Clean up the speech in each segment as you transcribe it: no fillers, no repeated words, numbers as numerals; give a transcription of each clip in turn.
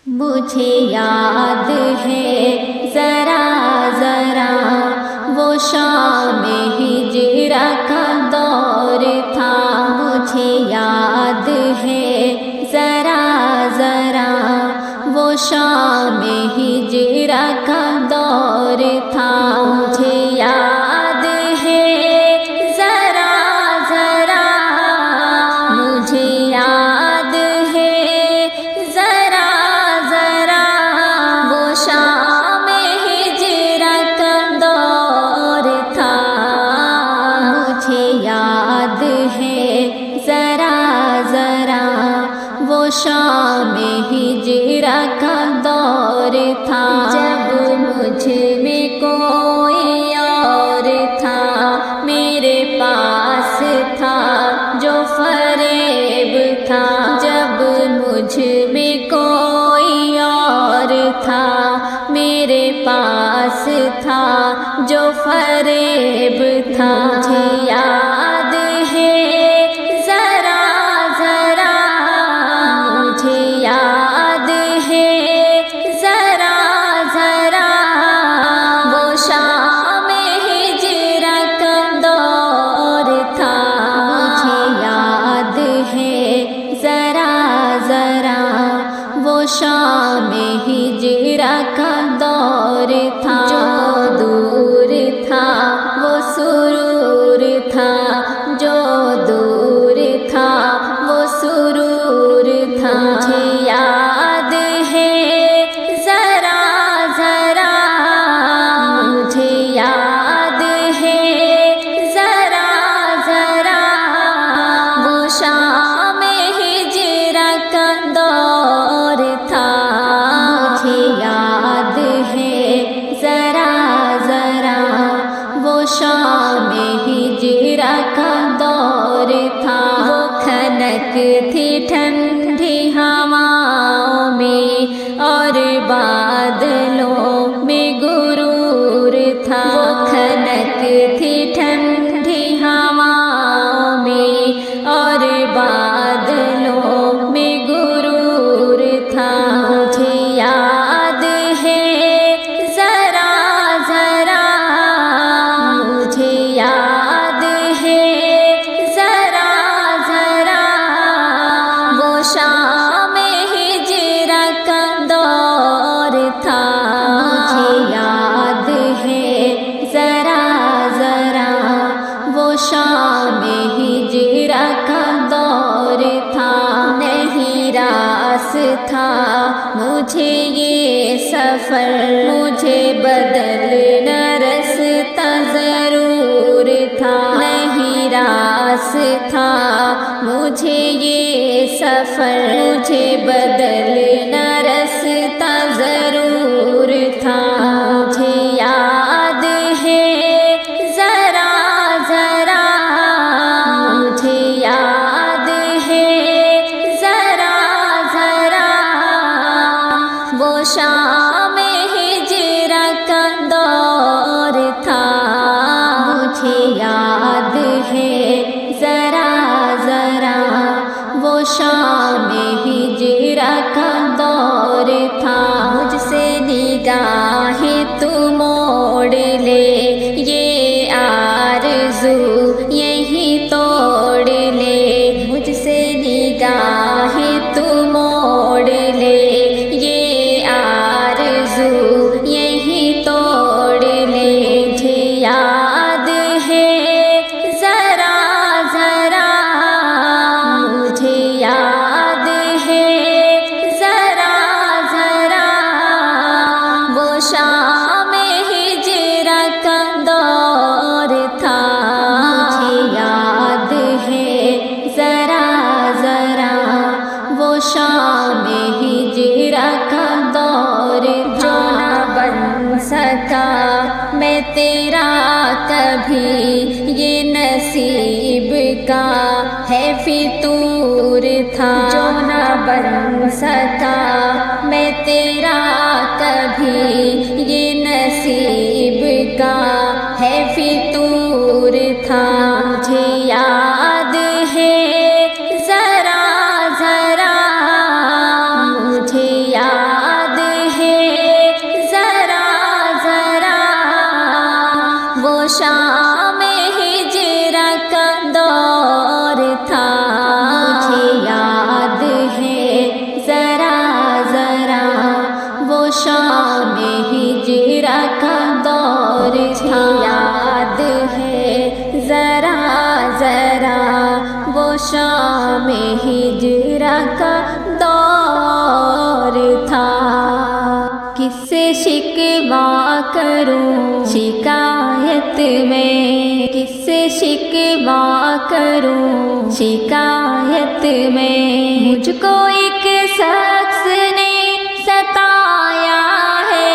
مجھے یاد ہے ذرا ذرا وہ شام ہجرہ کا دور تھا، مجھے یاد ہے ذرا ذرا وہ شام ہجرہ کا دور تھا، مجھے یاد ہے ذرا ذرا، مجھے یاد ہے ذرا ذرا وہ شام ہجرہ کا دور تھا، مجھے یاد ہے ذرا ذرا وہ شام ہجرہ کا دور تھا، جب مجھ میں کوئی اور تھا میرے پاس تھا جو فریب تھا، جب مجھ میں کوئی اور تھا میرے پاس تھا جو فریب تھا، مجھے یاد ہے ذرا ذرا، مجھے یاد ہے ذرا ذرا وہ شام ہجرہ کا دور تھا، مجھے یاد ہے ذرا ذرا وہ شام ہجرہ کا دور تھا، جو دور تھا وہ سرور تھا، جو دور تھا وہ سرور تھا، مجھے یاد ہے ذرا ذرا، مجھے یاد ہے ذرا ذرا وہ شام ہجرہ کا دور تھا، مجھے یاد ہے ذرا ذرا وہ شام ہجرہ کا دور تھا، وہ کھنک تھی ٹھنڈی ہواؤں میں اور بادلوں میں غرور تھا، وہ کھنک تھی ٹھنڈی ہواؤں میں اور بادلوں میں غرور تھا، مجھے یاد ہے ذرا ذرا، مجھے یاد ہے ذرا ذرا وہ شام ہجرہ کا دور تھا، مجھے یاد ہے ذرا ذرا وہ شام ہجرہ کا دور تھا، نہیں راستہ مجھے یہ سفر مجھے بدلنا رستہ ضرور تھا، نہیں راستہ مجھے یہ سفر مجھے بدلنا رستہ ضرور تھا، مجھے یاد ہے ذرا ذرا، مجھے یاد ہے ذرا ذرا وہ شام ہجرہ کا دور تھا، مجھے یاد ہے ذرا ذرا وہ شام ہجرہ کا دور تھا، مجھ سے نگاہیں تو موڑ لے یہ آرزو یہی توڑ لے، مجھ سے نگاہیں تو موڑ لے یہ آرزو یہی توڑ لے، مجھے یاد ہے ذرا ذرا، مجھے یاد ہے ذرا ذرا وہ شام ہجرہ کا دور تھا، مجھے یاد ہے ذرا ذرا وہ شام ہجرہ کا دور تھا، جو نہ بن سکا میں تیرا کبھی یہ نصیب کا ہے فطور تھا، جو نہ بن سکا میں تیرا کبھی یہ نصیب کا ہے فطور تھا، مجھے یاد ہے ذرا ذرا مجھے یاد ہجرا کا دور تھا، یاد ہے ذرا ذرا وہ شام ہجرا کا دور تھا۔ کس سے شکوہ کروں شکایت میں، کس سے شکوہ کروں شکایت میں، مجھ کو ایک شخص نے ستایا ہے،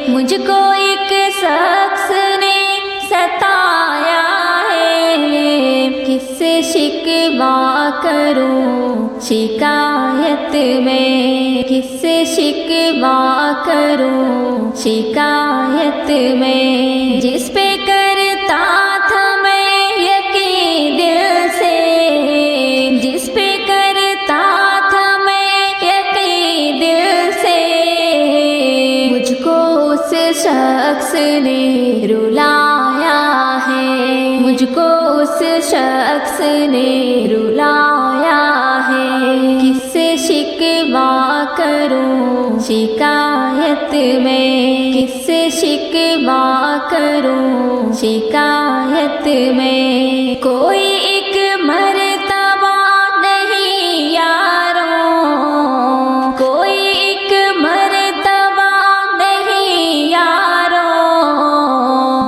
مجھ کو ایک شخص نے ستایا ہے، کس سے شکوہ کروں شکایت میں، کس سے شکوہ کروں شکایت میں، جس پہ کرتا تھا میں یقین دل سے، جس پہ کرتا تھا میں یقین دل سے، مجھ کو اس شخص نے رلایا ہے، مجھ کو اس شخص نے رلایا ہے، کس سے شکوہ کروں شکایت میں، کس سے شکوہ کروں شکایت میں، کوئی ایک مرتبہ نہیں یاروں، کوئی ایک مرتبہ نہیں یاروں،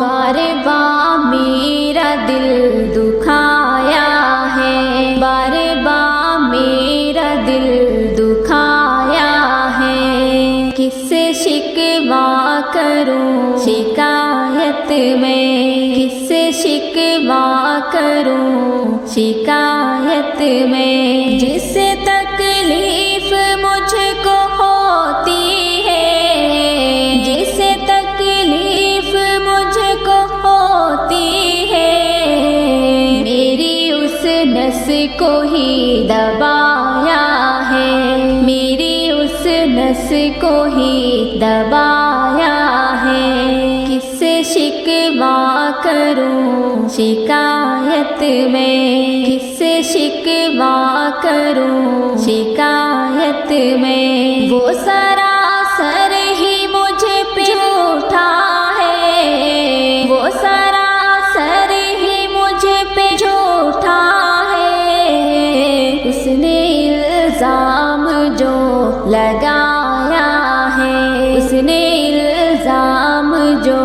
بار بار میرا دل دکھایا ہے، بار بار میرا دل دکھایا ہے، کس سے شکوہ کروں شکایت میں، کس سے شکوہ کروں شکایت میں، جس سے تکلیف مجھ کو ہوتی ہے، جس سے تکلیف مجھ کو ہوتی ہے، میری اس نس کو ہی دبایا ہے، میری اس نس کو ہی دبایا ہے، کس سے شکوہ کروں شکایت میں، کس سے شکوہ کروں شکایت میں، وہ سراسر ہی مجھ پہ جھوٹا ہے، وہ سراسر ہی مجھ پہ جھوٹا ہے، اس نے الزام جو لگایا ہے، اس نے الزام جو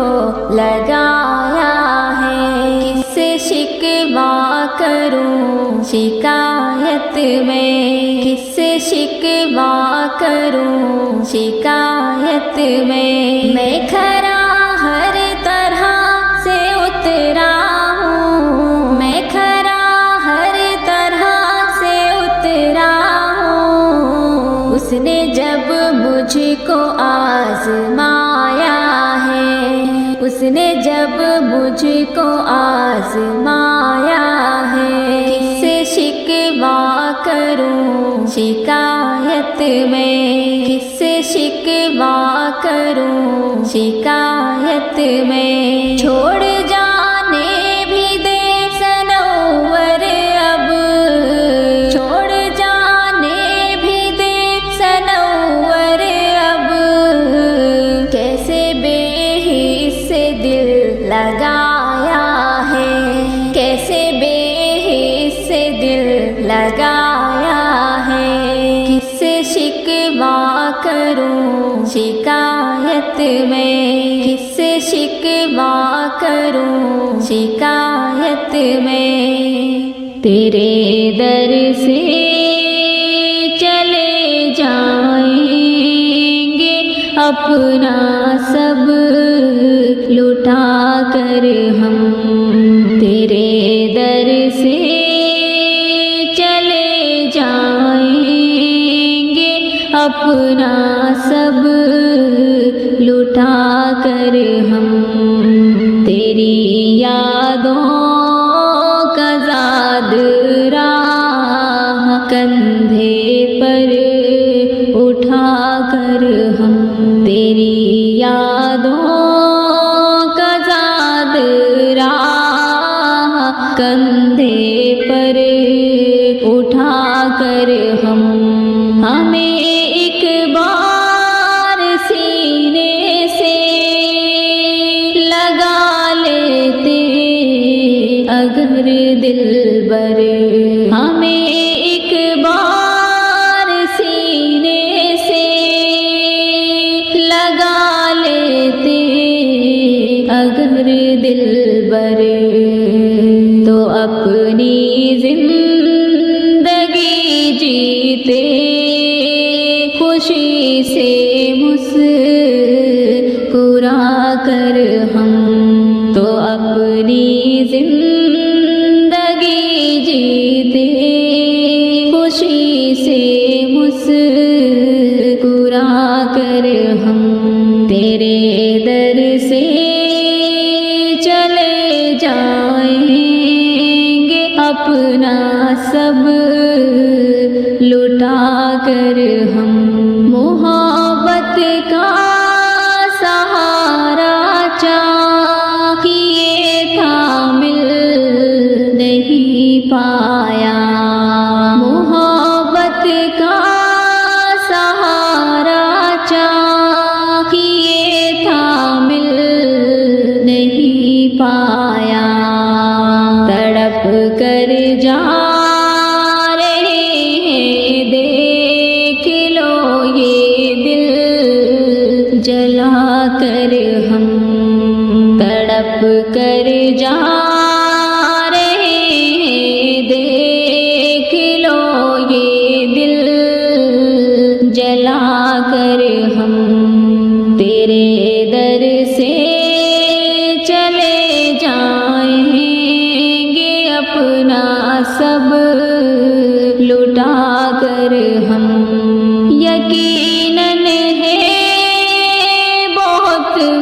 لگایا ہے، کس سے شکوہ کروں شکایت میں، کس سے شکوہ کروں شکایت میں کھرا ہر طرح سے اترا ہوں، میں کھرا ہر طرح سے اترا ہوں، اس نے جب مجھ کو آزمایا ہے، اس نے جب مجھ کو آزمایا ہے، کس سے شکوہ کروں شکایت میں، کس سے شکوہ کروں شکایت میں، چھوڑ جانے بھی دے سنور اب، چھوڑ جانے بھی دے سنور اب، کیسے بے حس سے دل لگایا ہے، کیسے بے حس سے دل لگایا ہے، کس سے شکوہ کروں شکایت میں، کس سے شکوہ کروں شکایت میں، تیرے در سے چلے جائیں گے اپنا سب لٹا کر ہم، تیرے در سے چلے جائیں گے اپنا سب لٹا کر ہم، تیری یادوں کا زاد راہ کندھے پر اٹھا کر ہم، تیری یادوں کا زاد راہ کندھے پر اٹھا کر ہم، ہمیں ایک بار سینے سے سے مسکرا کر ہم تو اپنی زندگی جیتے، خوشی سے مسکرا کر ہم تیرے در سے چلے جائیں گے، اپنا سب لٹا کر ہم محبت کا سہارا چاہیے تھا، مل نہیں پایا، محبت کا سہارا چاہیے تھا، مل نہیں پایا، تڑپ کر جا جلا کر ہم تڑپ کر جا رہے ہیں، دیکھ لو یہ دل جلا کر ہم تیرے در سے چلے جائیں گے، اپنا سب لٹا کر ہم یقیناً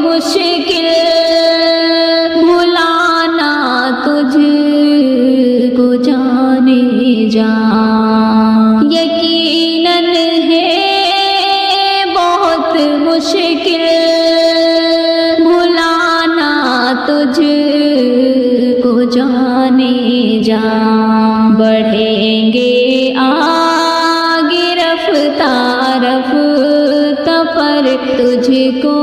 مشکل بھلانا تجھ کو جانے جان، یقیناً ہے بہت مشکل بھلانا تجھ کو جانے جان، بڑھیں گے آگے رفتہ رفتہ پر تجھ کو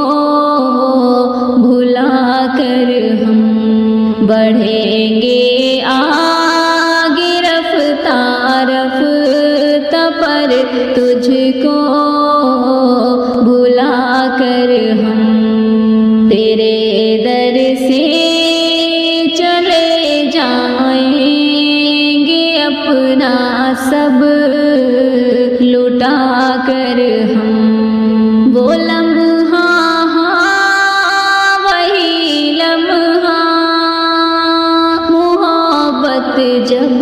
بھلا کر ہم، بڑھیں گے آگے رفتہ رفتہ پر تجھ کو بھلا کر ہم تیرے در سے چلے جائیں گے، اپنا سب لٹا کر ہم وہ لمحہ جب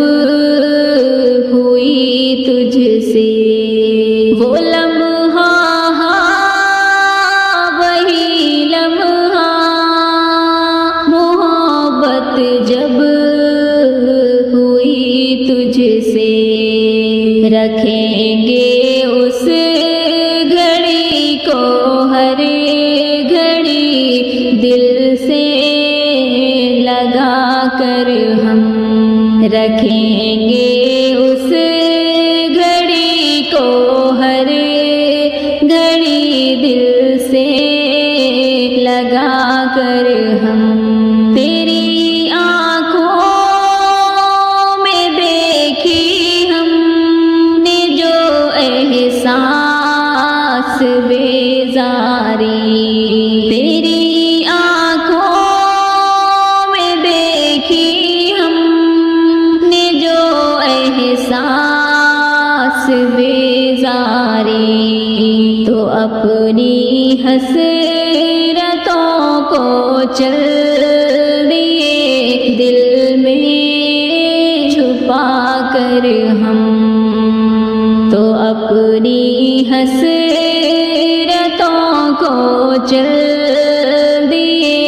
ہوئی تجھ سے، وہ لمحہ وہی لمحہ، محبت جب ہوئی تجھ سے، رکھیں گے اس گھڑی کو ہر گھڑی دل سے لگا کر ہم، رکھیں گے اس گھڑی کو ہر گھڑی دل سے لگا کر ہم تیری آنکھوں میں دیکھی ہم نے جو احساس بیزاری، تیری احساس بیزاری، تو اپنی حسرتوں کو چل دیے دل میں چھپا کر ہم، تو اپنی حسرتوں کو چل دیے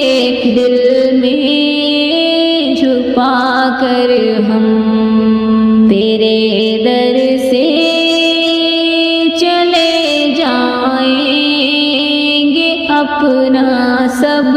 دل میں چھپا کر ہم تیرے در سے چلے جائیں گے، اپنا سب